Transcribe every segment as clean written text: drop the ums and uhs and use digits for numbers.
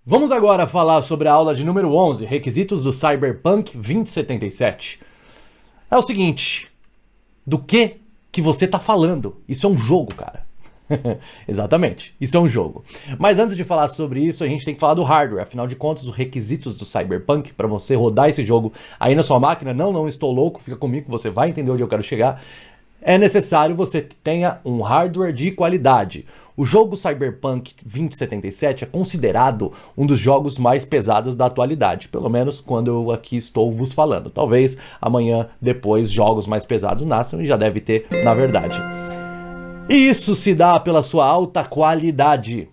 Vamos agora falar sobre a aula de número 11, requisitos do Cyberpunk 2077. É o seguinte, do que você tá falando? Isso é um jogo, cara. Exatamente, isso é um jogo. Mas antes de falar sobre isso, a gente tem que falar do hardware. Afinal de contas, os requisitos do Cyberpunk para você rodar esse jogo aí na sua máquina, não estou louco, fica comigo que você vai entender onde eu quero chegar. É necessário você tenha um hardware de qualidade. O jogo Cyberpunk 2077 é considerado um dos jogos mais pesados da atualidade, pelo menos quando eu aqui estou vos falando. Talvez amanhã, depois, jogos mais pesados nasçam e já deve ter, na verdade. Isso se dá pela sua alta qualidade.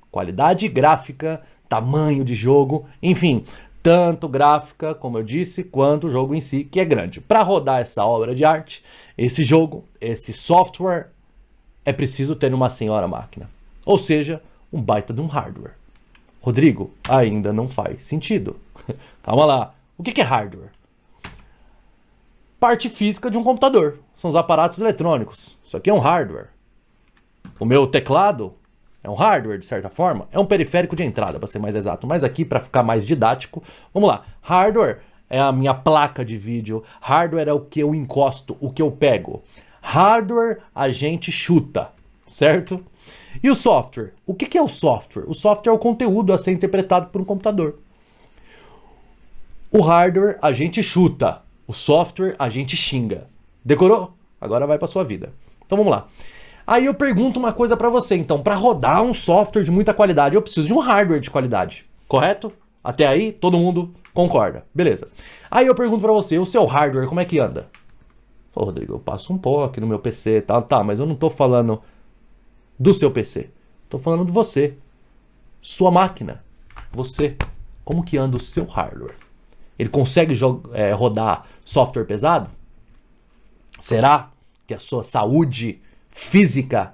Qualidade gráfica, tamanho de jogo, enfim, tanto gráfica, como eu disse, quanto o jogo em si, que é grande. Para rodar essa obra de arte, esse jogo, esse software, é preciso ter uma senhora máquina. Ou seja, um baita de um hardware. Rodrigo, ainda não faz sentido. Calma lá. O que é hardware? Parte física de um computador. São os aparatos eletrônicos. Isso aqui é um hardware. O meu teclado é um hardware, de certa forma. É um periférico de entrada, para ser mais exato. Mas aqui, para ficar mais didático, vamos lá. Hardware é a minha placa de vídeo. Hardware é o que eu encosto, o que eu pego. Hardware a gente chuta, certo? E o software? O que é o software? O software é o conteúdo a ser interpretado por um computador. O hardware a gente chuta. O software a gente xinga. Decorou? Agora vai para sua vida. Então vamos lá. Aí eu pergunto uma coisa para você, então, para rodar um software de muita qualidade, eu preciso de um hardware de qualidade, correto? Até aí, todo mundo concorda, beleza. Aí eu pergunto para você, o seu hardware, como é que anda? Pô, Rodrigo, eu passo um POC no meu PC, tá, mas eu não tô falando do seu PC, tô falando de você, sua máquina, você, como que anda o seu hardware? Ele consegue rodar software pesado? Será que a sua saúde física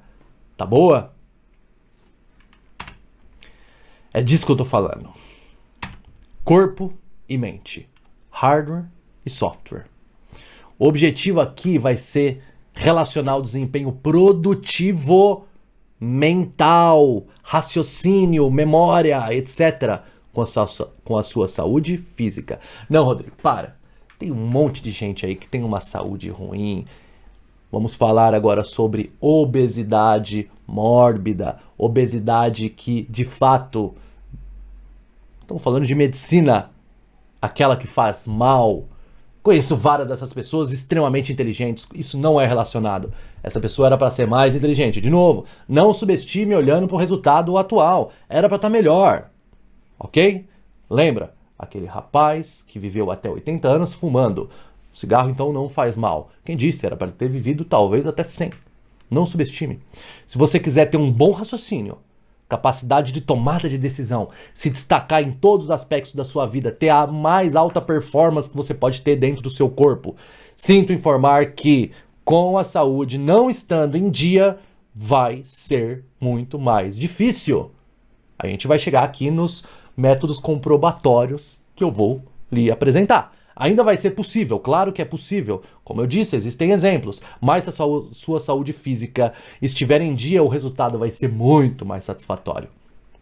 tá boa? É disso que eu tô falando. Corpo e mente. Hardware e software. O objetivo aqui vai ser relacionar o desempenho produtivo mental, raciocínio, memória, etc. com a sua saúde física. Não, Rodrigo, para. Tem um monte de gente aí que tem uma saúde ruim. Vamos falar agora sobre obesidade mórbida, obesidade que, de fato, estamos falando de medicina, aquela que faz mal. Conheço várias dessas pessoas extremamente inteligentes, isso não é relacionado. Essa pessoa era para ser mais inteligente. De novo, não subestime olhando para o resultado atual, era para estar melhor, ok? Lembra, aquele rapaz que viveu até 80 anos fumando. Cigarro, então, não faz mal. Quem disse? Era para ter vivido talvez até 100. Não subestime. Se você quiser ter um bom raciocínio, capacidade de tomada de decisão, se destacar em todos os aspectos da sua vida, ter a mais alta performance que você pode ter dentro do seu corpo, sinto informar que, com a saúde não estando em dia, vai ser muito mais difícil. A gente vai chegar aqui nos métodos comprobatórios que eu vou lhe apresentar. Ainda vai ser possível, claro que é possível. Como eu disse, existem exemplos. Mas se a sua saúde física estiver em dia, o resultado vai ser muito mais satisfatório.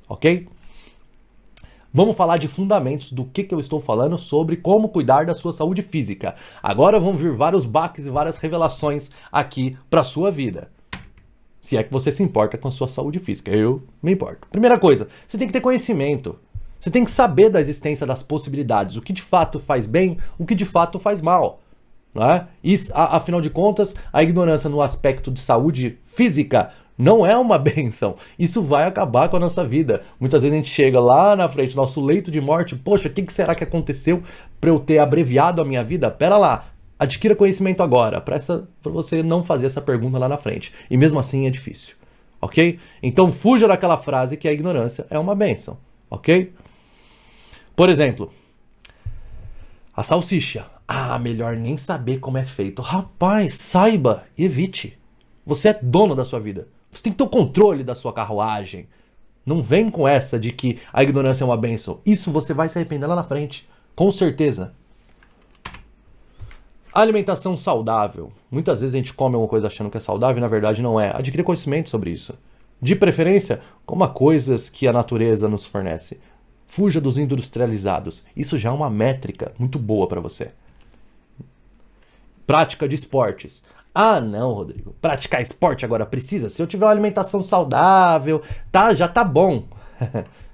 Ok? Vamos falar de fundamentos do que eu estou falando sobre como cuidar da sua saúde física. Agora vão vir vários baques e várias revelações aqui para a sua vida. Se é que você se importa com a sua saúde física. Eu me importo. Primeira coisa, você tem que ter conhecimento. Você tem que saber da existência das possibilidades, o que de fato faz bem, o que de fato faz mal. Não é? E, afinal de contas, a ignorância no aspecto de saúde física não é uma benção. Isso vai acabar com a nossa vida. Muitas vezes a gente chega lá na frente, nosso leito de morte, poxa, o que será que aconteceu para eu ter abreviado a minha vida? Pera lá, adquira conhecimento agora, para você não fazer essa pergunta lá na frente. E mesmo assim é difícil, ok? Então fuja daquela frase que a ignorância é uma benção, ok? Por exemplo, a salsicha. Ah, melhor nem saber como é feito. Rapaz, saiba, evite. Você é dono da sua vida. Você tem que ter o controle da sua carruagem. Não vem com essa de que a ignorância é uma bênção. Isso você vai se arrepender lá na frente. Com certeza. Alimentação saudável. Muitas vezes a gente come alguma coisa achando que é saudável e na verdade não é. Adquirir conhecimento sobre isso. De preferência, coma coisas que a natureza nos fornece. Fuja dos industrializados. Isso já é uma métrica muito boa para você. Prática de esportes. Ah, não, Rodrigo. Praticar esporte agora precisa? Se eu tiver uma alimentação saudável, tá, já tá bom.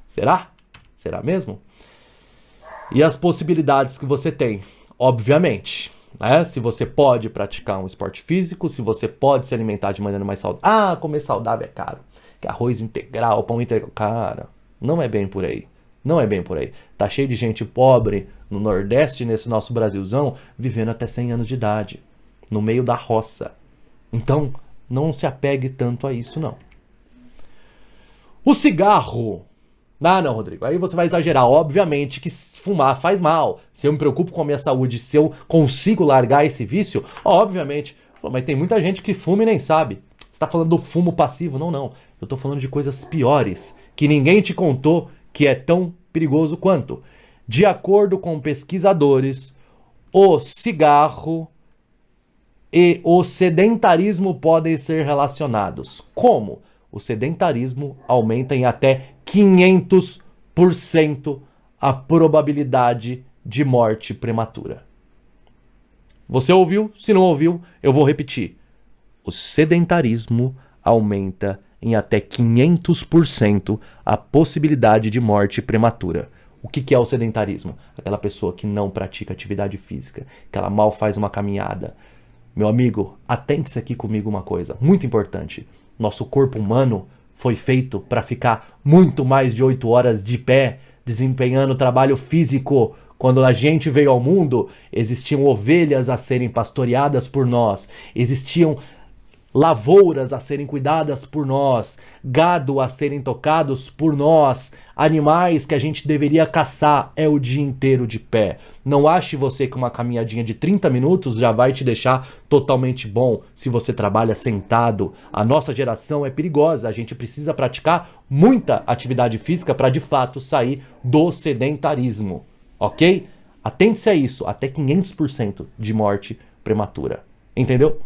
Será? Será mesmo? E as possibilidades que você tem, obviamente, né? Se você pode praticar um esporte físico, se você pode se alimentar de maneira mais saudável. Ah, comer saudável é caro. Que arroz integral, pão integral. Cara, não é bem por aí. Não é bem por aí. Tá cheio de gente pobre no Nordeste, nesse nosso Brasilzão, vivendo até 100 anos de idade, no meio da roça. Então, não se apegue tanto a isso, não. O cigarro. Ah, não, Rodrigo, aí você vai exagerar. Obviamente que fumar faz mal. Se eu me preocupo com a minha saúde, se eu consigo largar esse vício, obviamente. Mas tem muita gente que fuma e nem sabe. Você tá falando do fumo passivo? Não, não. Eu tô falando de coisas piores, que ninguém te contou que é tão perigoso quanto. De acordo com pesquisadores, o cigarro e o sedentarismo podem ser relacionados. Como? O sedentarismo aumenta em até 500% a probabilidade de morte prematura. Você ouviu? Se não ouviu, eu vou repetir. O sedentarismo aumenta em até 500% a possibilidade de morte prematura. O que é o sedentarismo? Aquela pessoa que não pratica atividade física, que ela mal faz uma caminhada. Meu amigo, atente-se aqui comigo uma coisa, muito importante. Nosso corpo humano foi feito para ficar muito mais de 8 horas de pé, desempenhando trabalho físico. Quando a gente veio ao mundo, existiam ovelhas a serem pastoreadas por nós, existiam lavouras a serem cuidadas por nós, gado a serem tocados por nós, animais que a gente deveria caçar é o dia inteiro de pé. Não ache você que uma caminhadinha de 30 minutos já vai te deixar totalmente bom se você trabalha sentado. A nossa geração é perigosa, a gente precisa praticar muita atividade física para de fato sair do sedentarismo, ok? Atente-se a isso, até 500% de morte prematura, entendeu?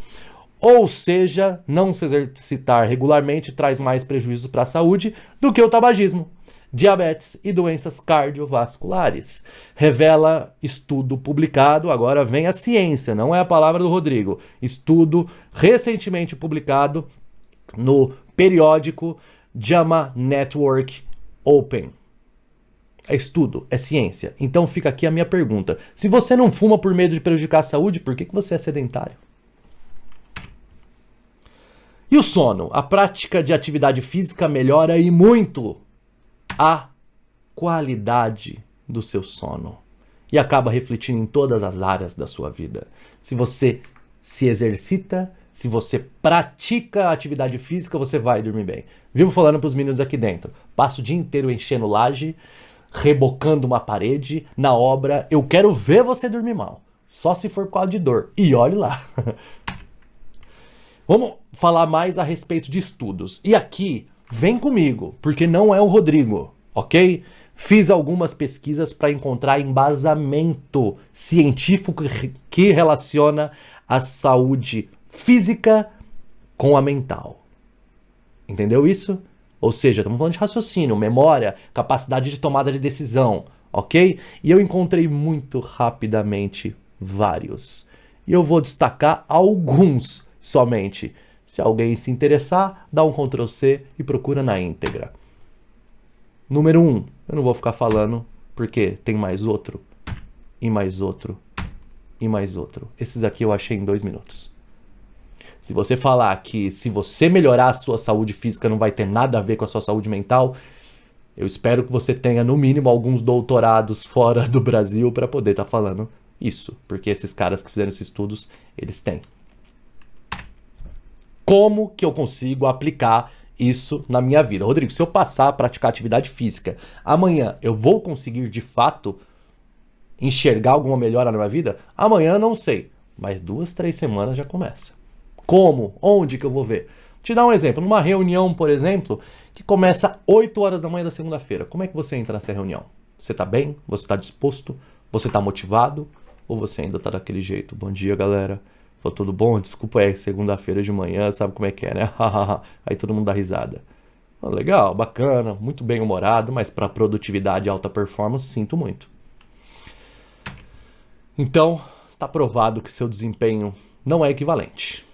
Ou seja, não se exercitar regularmente traz mais prejuízo para a saúde do que o tabagismo, diabetes e doenças cardiovasculares. Revela estudo publicado, agora vem a ciência, não é a palavra do Rodrigo. Estudo recentemente publicado no periódico JAMA Network Open. É estudo, é ciência. Então fica aqui a minha pergunta. Se você não fuma por medo de prejudicar a saúde, por que você é sedentário? E o sono? A prática de atividade física melhora e muito a qualidade do seu sono. E acaba refletindo em todas as áreas da sua vida. Se você se exercita, se você pratica atividade física, você vai dormir bem. Vivo falando para os meninos aqui dentro. Passo o dia inteiro enchendo laje, rebocando uma parede, na obra. Eu quero ver você dormir mal. Só se for por causa de dor. E olhe lá. Vamos falar mais a respeito de estudos. E aqui, vem comigo, porque não é o Rodrigo, ok? Fiz algumas pesquisas para encontrar embasamento científico que relaciona a saúde física com a mental. Entendeu isso? Ou seja, estamos falando de raciocínio, memória, capacidade de tomada de decisão, ok? E eu encontrei muito rapidamente vários. E eu vou destacar alguns somente. Se alguém se interessar, dá um Ctrl C e procura na íntegra. Número 1. Eu não vou ficar falando porque tem mais outro, e mais outro, e mais outro. Esses aqui eu achei em 2 minutos. Se você falar que se você melhorar a sua saúde física não vai ter nada a ver com a sua saúde mental, eu espero que você tenha no mínimo alguns doutorados fora do Brasil para poder estar falando isso. Porque esses caras que fizeram esses estudos, eles têm. Como que eu consigo aplicar isso na minha vida? Rodrigo, se eu passar a praticar atividade física, amanhã eu vou conseguir de fato enxergar alguma melhora na minha vida? Amanhã não sei, mas 2, 3 semanas já começa. Como? Onde que eu vou ver? Te dar um exemplo, numa reunião, por exemplo, que começa 8 horas da manhã da segunda-feira. Como é que você entra nessa reunião? Você tá bem? Você tá disposto? Você tá motivado? Ou você ainda tá daquele jeito? Bom dia, galera. Tô tudo bom? Desculpa, é segunda-feira de manhã, sabe como é que é, né? Aí todo mundo dá risada. Legal, bacana, muito bem humorado, mas para produtividade e alta performance, sinto muito. Então, está provado que seu desempenho não é equivalente,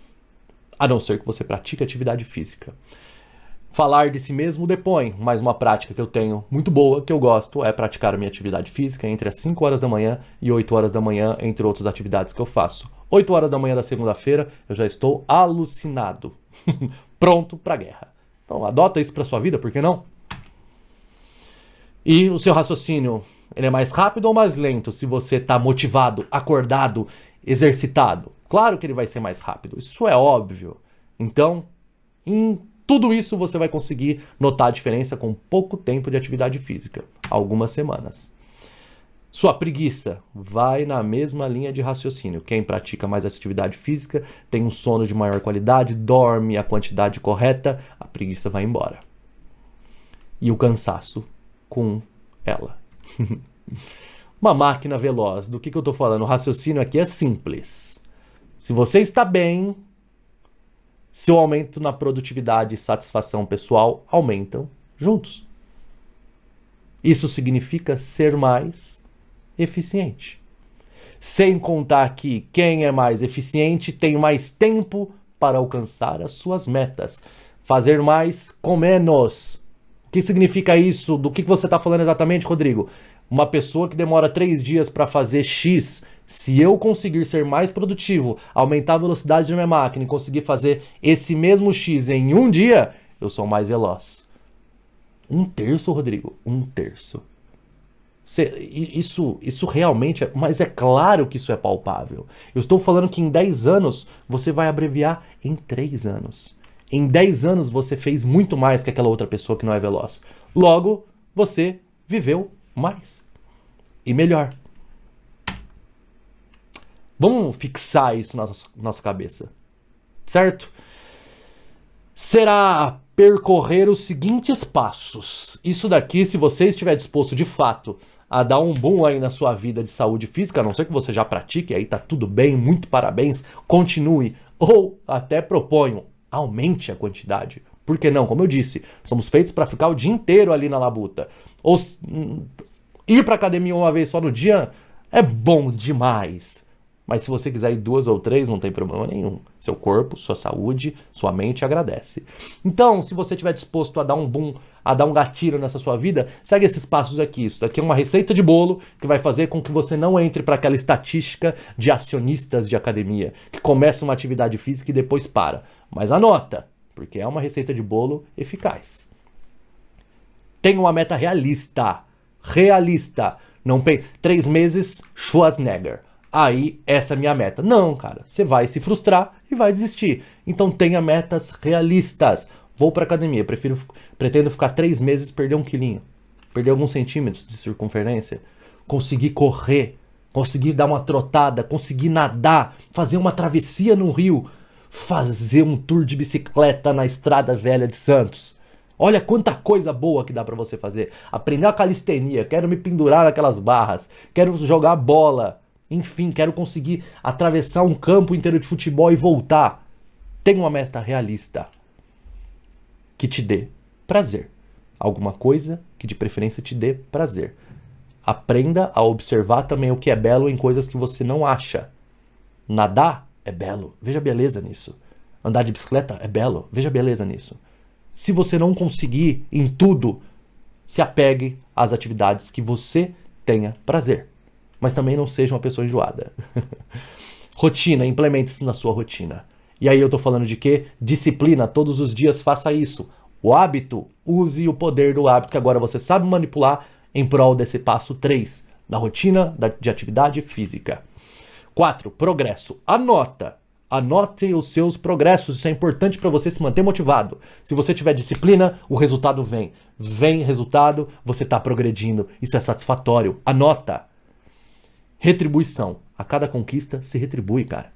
a não ser que você pratique atividade física. Falar de si mesmo depõe, mas uma prática que eu tenho muito boa, que eu gosto, é praticar a minha atividade física entre as 5 horas da manhã e 8 horas da manhã, entre outras atividades que eu faço. 8 horas da manhã da segunda-feira, eu já estou alucinado, pronto para a guerra. Então adota isso para sua vida, por que não? E o seu raciocínio, ele é mais rápido ou mais lento se você está motivado, acordado, exercitado? Claro que ele vai ser mais rápido, isso é óbvio. Então, em tudo isso você vai conseguir notar a diferença com pouco tempo de atividade física, algumas semanas. Sua preguiça vai na mesma linha de raciocínio. Quem pratica mais atividade física tem um sono de maior qualidade, dorme a quantidade correta, a preguiça vai embora. E o cansaço com ela. Uma máquina veloz. Do que eu estou falando? O raciocínio aqui é simples. Se você está bem, seu aumento na produtividade e satisfação pessoal aumentam juntos. Isso significa ser mais eficiente. Sem contar que quem é mais eficiente tem mais tempo para alcançar as suas metas. Fazer mais com menos. O que significa isso? Do que você está falando exatamente, Rodrigo? Uma pessoa que demora 3 dias para fazer X, se eu conseguir ser mais produtivo, aumentar a velocidade da minha máquina e conseguir fazer esse mesmo X em 1 dia, eu sou mais veloz. 1/3, Rodrigo, 1/3. Isso realmente, mas é claro que isso é palpável. Eu estou falando que em 10 anos você vai abreviar em 3 anos. Em 10 anos você fez muito mais que aquela outra pessoa que não é veloz. Logo, você viveu mais e melhor. Vamos fixar isso na nossa cabeça, certo? Será percorrer os seguintes passos. Isso daqui, se você estiver disposto de fato a dar um boom aí na sua vida de saúde física, a não ser que você já pratique, aí tá tudo bem, muito parabéns, continue. Ou até proponho, aumente a quantidade. Por que não? Como eu disse, somos feitos para ficar o dia inteiro ali na labuta. Ou ir para academia uma vez só no dia é bom demais. Mas se você quiser ir 2 ou 3, não tem problema nenhum. Seu corpo, sua saúde, sua mente agradece. Então, se você estiver disposto a dar um boom, a dar um gatilho nessa sua vida, segue esses passos aqui. Isso daqui é uma receita de bolo que vai fazer com que você não entre para aquela estatística de acionistas de academia, que começa uma atividade física e depois para. Mas anota, porque é uma receita de bolo eficaz. Tenha uma meta realista. Realista. Não 3 meses, Schwarzenegger. Aí, essa é a minha meta. Não, cara. Você vai se frustrar e vai desistir. Então, tenha metas realistas. Vou pra academia. Pretendo ficar 3 meses e perder 1 quilinho. Perder alguns centímetros de circunferência. Conseguir correr. Conseguir dar uma trotada. Conseguir nadar. Fazer uma travessia no rio. Fazer um tour de bicicleta na Estrada Velha de Santos. Olha quanta coisa boa que dá pra você fazer. Aprender a calistenia. Quero me pendurar naquelas barras. Quero jogar bola. Enfim, quero conseguir atravessar um campo inteiro de futebol e voltar. Tenha uma meta realista que te dê prazer. Alguma coisa que de preferência te dê prazer. Aprenda a observar também o que é belo em coisas que você não acha. Nadar é belo. Veja beleza nisso. Andar de bicicleta é belo. Veja beleza nisso. Se você não conseguir em tudo, se apegue às atividades que você tenha prazer. Mas também não seja uma pessoa enjoada. Rotina, implemente isso na sua rotina. E aí eu tô falando de quê? Disciplina, todos os dias faça isso. O hábito, use o poder do hábito que agora você sabe manipular em prol desse passo 3, da rotina de atividade física. 4, progresso. Anote os seus progressos, isso é importante para você se manter motivado. Se você tiver disciplina, o resultado vem. Vem resultado, você está progredindo, isso é satisfatório. Anota. Retribuição. A cada conquista se retribui, cara.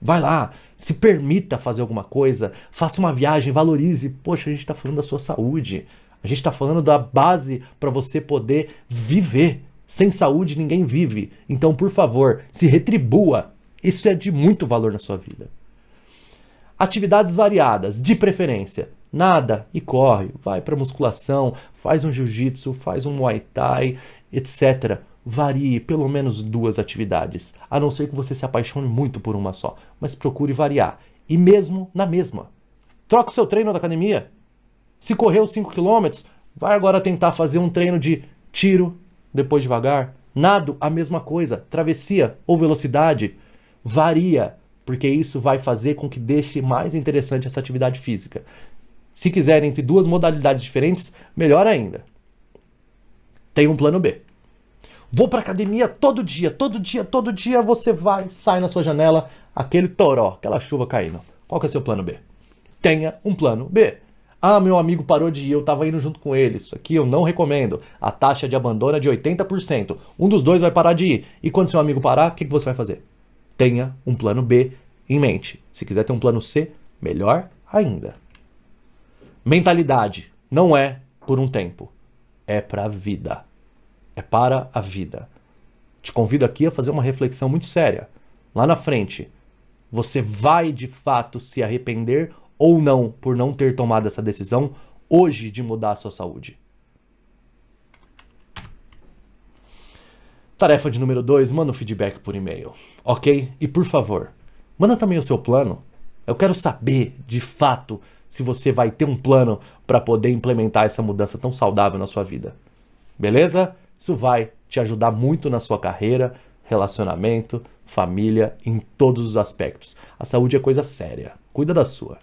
Vai lá, se permita fazer alguma coisa, faça uma viagem, valorize. Poxa, a gente está falando da sua saúde. A gente está falando da base para você poder viver. Sem saúde ninguém vive. Então, por favor, se retribua. Isso é de muito valor na sua vida. Atividades variadas, de preferência. Nada, e corre, vai para musculação, faz um jiu-jitsu, faz um muay thai, etc. Varie pelo menos 2 atividades, a não ser que você se apaixone muito por uma só, mas procure variar. E mesmo na mesma. Troca o seu treino da academia. Se correu 5 km, vai agora tentar fazer um treino de tiro, depois devagar. Nado, a mesma coisa. Travessia ou velocidade. Varia, porque isso vai fazer com que deixe mais interessante essa atividade física. Se quiserem entre 2 modalidades diferentes, melhor ainda. Tem um plano B. Vou pra academia todo dia você vai, sai na sua janela, aquele toró, aquela chuva caindo. Qual que é o seu plano B? Tenha um plano B. Ah, meu amigo parou de ir, eu tava indo junto com ele. Isso aqui eu não recomendo. A taxa de abandono é de 80%. Um dos dois vai parar de ir. E quando seu amigo parar, o que você vai fazer? Tenha um plano B em mente. Se quiser ter um plano C, melhor ainda. Mentalidade não é por um tempo. É pra vida. É para a vida. Te convido aqui a fazer uma reflexão muito séria. Lá na frente, você vai de fato se arrepender ou não por não ter tomado essa decisão hoje de mudar a sua saúde? Tarefa de número 2, manda um feedback por e-mail, ok? E por favor, manda também o seu plano. Eu quero saber, de fato, se você vai ter um plano para poder implementar essa mudança tão saudável na sua vida. Beleza? Isso vai te ajudar muito na sua carreira, relacionamento, família, em todos os aspectos. A saúde é coisa séria. Cuida da sua.